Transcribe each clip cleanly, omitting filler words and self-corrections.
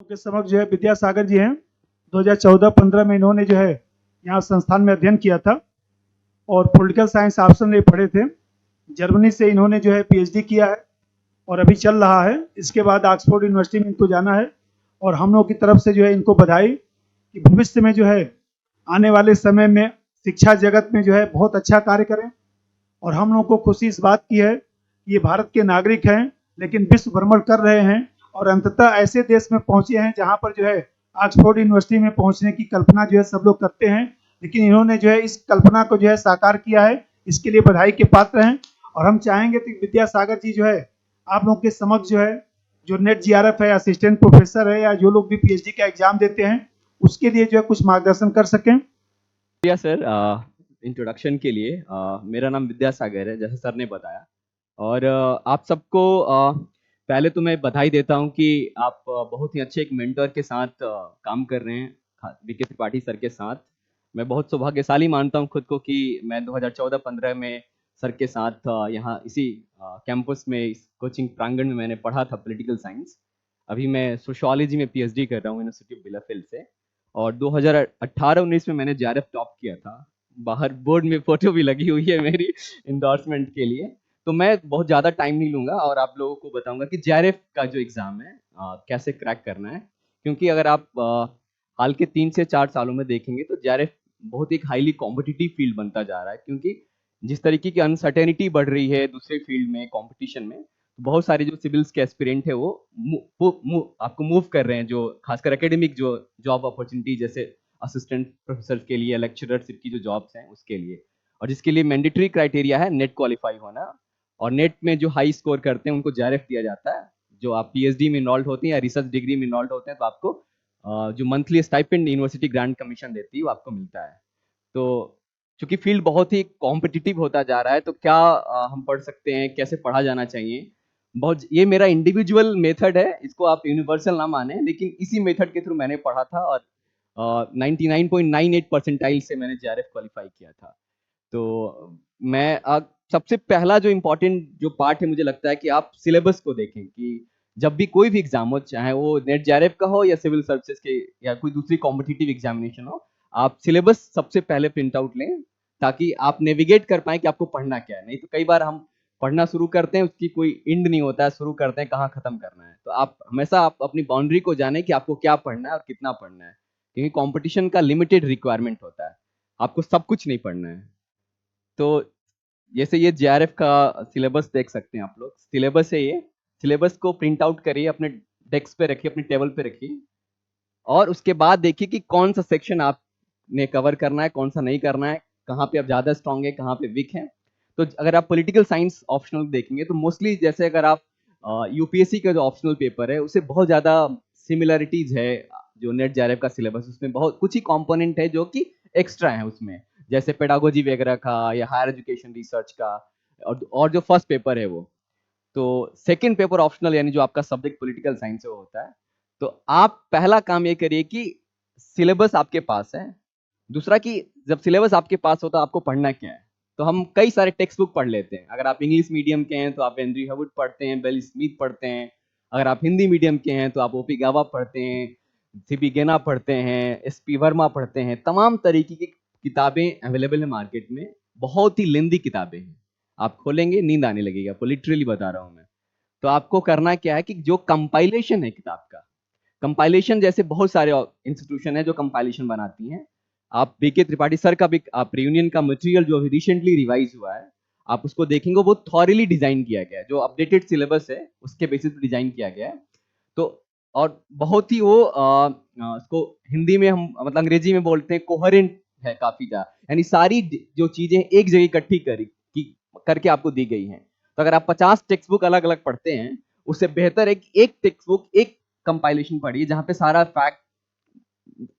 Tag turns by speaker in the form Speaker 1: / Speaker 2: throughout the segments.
Speaker 1: के समक्ष जो है विद्यासागर जी हैं। 2014-15 में इन्होंने जो है यहाँ संस्थान में अध्ययन किया था और पॉलिटिकल साइंस ऑप्शन में पढ़े थे। जर्मनी से इन्होंने जो है पीएचडी किया है और अभी चल रहा है। इसके बाद ऑक्सफोर्ड यूनिवर्सिटी में इनको जाना है और हम लोग की तरफ से जो है इनको बधाई कि भविष्य में जो है आने वाले समय में शिक्षा जगत में जो है बहुत अच्छा कार्य करें। और हम लोग को खुशी इस बात की है कि ये भारत के नागरिक हैं लेकिन विश्व भ्रमण कर रहे हैं और अंततः ऐसे देश में पहुंचे हैं जहां पर जो है ऑक्सफोर्ड यूनिवर्सिटी में पहुंचने की कल्पना जो है सब लोग करते हैं, लेकिन इन्होंने जो है इस कल्पना को जो है साकार किया है। इसके लिए बधाई के पात्र हैं और हम चाहेंगे कि विद्यासागर जी जो है आप लोग के समक्ष जो है जो नेट जीआरएफ है, असिस्टेंट प्रोफेसर है या जो लोग भी पीएचडी का एग्जाम देते हैं उसके लिए जो है कुछ मार्गदर्शन कर सकें।
Speaker 2: शुक्रिया सर इंट्रोडक्शन के लिए। मेरा नाम विद्यासागर है जैसे सर ने बताया। और आप सबको पहले तो मैं बधाई देता हूं कि आप बहुत ही अच्छे एक मेंटर के साथ काम कर रहे हैं, वीके त्रिपाठी सर के साथ। मैं बहुत सौभाग्यशाली मानता हूं खुद को कि मैं 2014-15 में सर के साथ यहाँ इसी कैंपस में इस कोचिंग प्रांगण में मैंने पढ़ा था पॉलिटिकल साइंस। अभी मैं सोशियोलॉजी में पीएचडी कर रहा हूँ यूनिवर्सिटी ऑफ बिलाफिल से। और 2018-19 में मैंने जेआरएफ टॉप किया था। बाहर बोर्ड में फोटो भी लगी हुई है मेरी इंडोर्समेंट के लिए। तो मैं बहुत ज़्यादा टाइम नहीं लूँगा और आप लोगों को बताऊँगा कि जेआरएफ का जो एग्ज़ाम है कैसे क्रैक करना है। क्योंकि अगर आप हाल के 3 से 4 सालों में देखेंगे तो जेआरएफ बहुत एक हाईली कॉम्पिटिटिव फील्ड बनता जा रहा है। क्योंकि जिस तरीके की अनसर्टेनिटी बढ़ रही है दूसरे फील्ड में कॉम्पिटिशन में, बहुत सारे जो सिविल्स के एस्पिरेंट है वो आपको मूव कर रहे हैं, जो खासकर एकेडमिक जो जॉब अपॉर्चुनिटी जैसे असिस्टेंट प्रोफेसर के लिए, लेक्चररशिप की जो जॉब्स हैं उसके लिए, और जिसके लिए मैंडेटरी क्राइटेरिया है नेट क्वालिफाई होना। और नेट में जो हाई स्कोर करते हैं उनको जेआरएफ दिया जाता है। जो आप पीएचडी में इन्वॉल्व होते हैं या रिसर्च डिग्री में इन्वॉल्व होते हैं तो आपको जो monthly stipend university grant commission देती है वो आपको मिलता है। तो चूंकि फील्ड बहुत ही कॉम्पिटिटिव होता जा रहा है तो क्या हम पढ़ सकते हैं, कैसे पढ़ा जाना चाहिए, बहुत ये मेरा इंडिविजुअल मेथड है, इसको आप यूनिवर्सल ना माने, लेकिन इसी मेथड के थ्रू मैंने पढ़ा था और 99.98 परसेंटाइल से मैंने जेआरएफ क्वालिफाई किया था। तो मैं सबसे पहला जो इम्पोर्टेंट जो पार्ट है मुझे लगता है कि आप सिलेबस को देखें कि जब भी कोई भी एग्जाम हो, चाहे वो नेट जेआरएफ का हो या सिविल सर्विसेज के या कोई दूसरी कॉम्पिटिटिव एग्जामिनेशन हो, आप सिलेबस सबसे पहले प्रिंट आउट लें ताकि आप नेविगेट कर पाए कि आपको पढ़ना क्या है। नहीं तो कई बार हम पढ़ना शुरू करते हैं, उसकी कोई एंड नहीं होता है, शुरू करते हैं कहाँ खत्म करना है। तो आप हमेशा आप अपनी बाउंड्री को जाने कि आपको क्या पढ़ना है और कितना पढ़ना है, क्योंकि कंपटीशन का लिमिटेड रिक्वायरमेंट होता है, आपको सब कुछ नहीं पढ़ना है। तो जैसे ये जेआरएफ का सिलेबस देख सकते हैं आप लोग, सिलेबस है ये। सिलेबस को प्रिंट आउट करिए, अपने डेस्क पे रखिए, अपने टेबल पे रखिए और उसके बाद देखिए कि कौन सा सेक्शन आपने कवर करना है, कौन सा नहीं करना है, कहाँ पे आप ज़्यादा स्ट्रांग है, कहाँ पे वीक है। तो अगर आप पॉलिटिकल साइंस ऑप्शनल देखेंगे तो मोस्टली जैसे अगर आप यूपीएससी का जो ऑप्शनल पेपर है उससे बहुत ज़्यादा सिमिलरिटीज है। जो नेट जेआरएफ का सिलेबस उसमें बहुत कुछ ही कंपोनेंट है जो कि एक्स्ट्रा है उसमें, जैसे पेडागोजी वगैरह का या हायर एजुकेशन रिसर्च का। और जो फर्स्ट पेपर है वो, तो सेकंड पेपर ऑप्शनल यानी जो आपका सब्जेक्ट पॉलिटिकल साइंस से होता है। तो आप पहला काम ये करिए कि सिलेबस आपके पास है। दूसरा कि जब सिलेबस आपके पास होता है आपको पढ़ना क्या है। तो हम कई सारे टेक्स्ट बुक पढ़ लेते हैं। अगर आप इंग्लिश मीडियम के हैं तो आप हेनरी हवुड पढ़ते हैं, बेल स्मिथ पढ़ते हैं। अगर आप हिंदी मीडियम के हैं तो आप ओपी गावा पढ़ते हैं, सीपी गेना पढ़ते हैं, एसपी वर्मा पढ़ते हैं। तमाम तरीके की किताबें अवेलेबल है मार्केट में, बहुत ही लेंदी किताबें हैं। आप खोलेंगे नींद आने लगेगी, आपको लिटरली बता रहा हूं मैं। तो आपको करना क्या है कि जो कंपाइलेशन है किताब का, कंपाइलेशन जैसे बहुत सारे इंस्टीट्यूशन है जो कंपाइलेशन बनाती हैं। आप बीके त्रिपाठी सर का भी आप रियूनियन का मटेरियल जो अभी रिसेंटली रिवाइज हुआ है, आप उसको देखेंगे, वो थॉरली डिजाइन किया गया है। जो अपडेटेड सिलेबस है उसके बेसिस पे डिजाइन किया गया है। तो और बहुत ही वो उसको हिंदी में हम मतलब अंग्रेजी में बोलते हैं कोहेरेंट है काफी ज्यादा, यानी सारी जो चीजें एक जगह इकट्ठी करके आपको दी गई हैं। तो अगर आप 50 टेक्स्ट बुक अलग अलग पढ़ते हैं उससे बेहतर है कि एक टेक्स्ट बुक एक कंपाइलेशन पढ़िए जहां पे सारा फैक्ट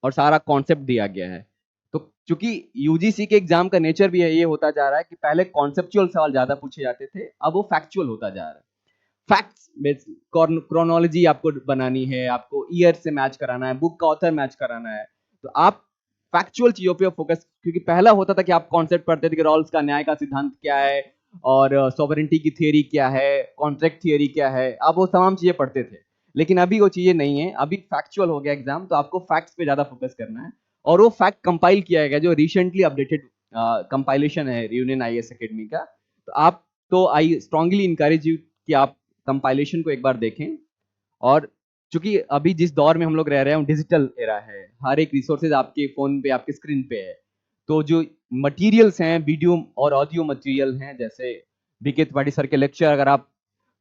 Speaker 2: और सारा कॉन्सेप्ट दिया गया है। तो चूंकि यूजीसी के एग्जाम का नेचर भी है, ये होता जा रहा है कि पहले कॉन्सेप्चुअल सवाल ज्यादा पूछे जाते थे, अब वो फैक्चुअल होता जा रहा है। फैक्ट्स बेस्ड क्रोनोलॉजी आपको बनानी है, आपको ईयर से मैच कराना है, बुक का ऑथर मैच कराना है। तो आप फैक्चुअल चीजों पे फोकस, क्योंकि पहला होता था कि आप कॉन्सेप्ट पढ़ते थे कि रॉल्स का न्याय का सिद्धांत क्या है और सॉवरेंटी की थियरी क्या है, कॉन्ट्रैक्ट थियरी क्या है, आप वो तमाम चीजें पढ़ते थे। लेकिन अभी वो चीजें नहीं है, अभी फैक्चुअल हो गया एग्जाम, तो आपको फैक्ट्स पे ज्यादा फोकस करना है। और वो फैक्ट कंपाइल किया गया जो रिसेंटली अपडेटेड कंपाइलेशन है रियूनियन आईएएस एकेडमी का, तो आप, तो आई स्ट्रांगली इनकरेज यू कि आप कंपाइलेशन को एक बार देखें। और चूंकि अभी जिस दौर में हम लोग रह रहे हैं डिजिटल एरा है, हर एक रिसोर्सेज आपके फोन पे, आपके स्क्रीन पे है, तो जो मटेरियल्स हैं, वीडियो और ऑडियो मटेरियल हैं, जैसे बीके त्रिपाठी सर के लेक्चर, अगर आप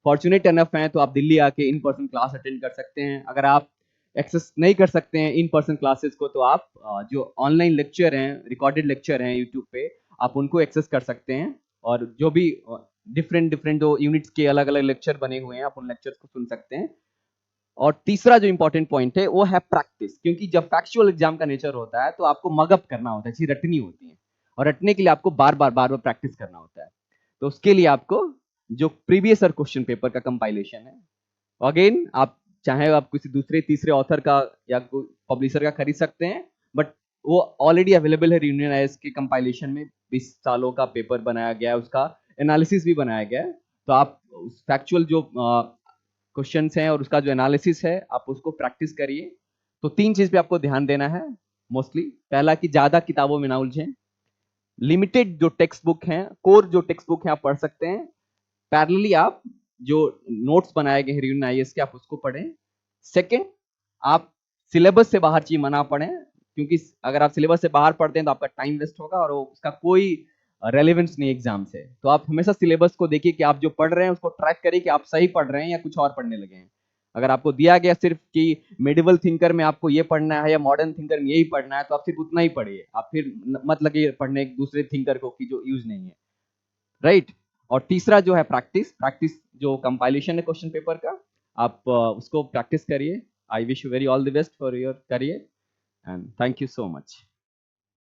Speaker 2: फॉर्चुनेट एनफ हैं तो आप दिल्ली आके इन पर्सन क्लास अटेंड कर सकते हैं। अगर आप एक्सेस नहीं कर सकते हैं इन पर्सन क्लासेस को, तो आप जो ऑनलाइन लेक्चर हैं, रिकॉर्डेड लेक्चर हैं यूट्यूब पे, आप उनको एक्सेस कर सकते हैं। और जो भी डिफरेंट डिफरेंट जो यूनिट्स के अलग अलग लेक्चर बने हुए हैं, आप उन लेक्चर्स को सुन सकते हैं। और तीसरा जो इंपॉर्टेंट पॉइंट है वो है प्रैक्टिस, क्योंकि जब फैक्चुअल एग्जाम का नेचर होता है तो आपको मगअप करना होता है, चीज रटनी होती है, और रटने के लिए आपको बार बार प्रैक्टिस करना होता है। तो उसके लिए आपको जो प्रीवियस ईयर क्वेश्चन पेपर का कंपाइलेशन है, अगेन आप चाहे आप किसी दूसरे तीसरे ऑथर का या पब्लिशर का खरीद सकते हैं, बट वो ऑलरेडी अवेलेबल है रियूनियन आईएएस के कंपाइलेशन में। 20 सालों का पेपर बनाया गया है, उसका एनालिसिस भी बनाया गया है। तो आप फैक्चुअल जो क्वेश्चंस हैं और उसका जो एनालिसिस है, आप उसको प्रैक्टिस करिए। तो 3 चीज पे आपको ध्यान देना है मोस्टली। पहला कि ज्यादा किताबों में ना उलझें, लिमिटेड जो टेक्स्ट बुक हैं, कोर जो टेक्स्ट बुक हैं आप पढ़ सकते हैं, पैरेलली आप जो नोट्स बनाए गए हैं रियूनियन आईएएस के, आप उसको पढ़ें। सेकंड, आप सिलेबस से बाहर चीज मना पढ़ें, क्योंकि अगर आप सिलेबस से बाहर पढ़ते हैं तो आपका टाइम वेस्ट होगा और उसका कोई रेलेवेंस नहीं एग्जाम से। तो आप हमेशा सिलेबस को देखिए कि आप जो पढ़ रहे हैं उसको ट्रैक करिए कि आप सही पढ़ रहे हैं या कुछ और पढ़ने लगे हैं। अगर आपको दिया गया सिर्फ कि मेडिवल थिंकर में आपको ये पढ़ना है या मॉडर्न थिंकर में यही पढ़ना है, तो आप सिर्फ उतना ही पढ़िए, आप फिर मत लगे पढ़ने एक दूसरे थिंकर को कि जो यूज नहीं है, राइट। और तीसरा जो है प्रैक्टिस, प्रैक्टिस जो कंपाइलेशन है क्वेश्चन पेपर का, आप उसको प्रैक्टिस करिए। I wish you very all the best for your career and thank you so much.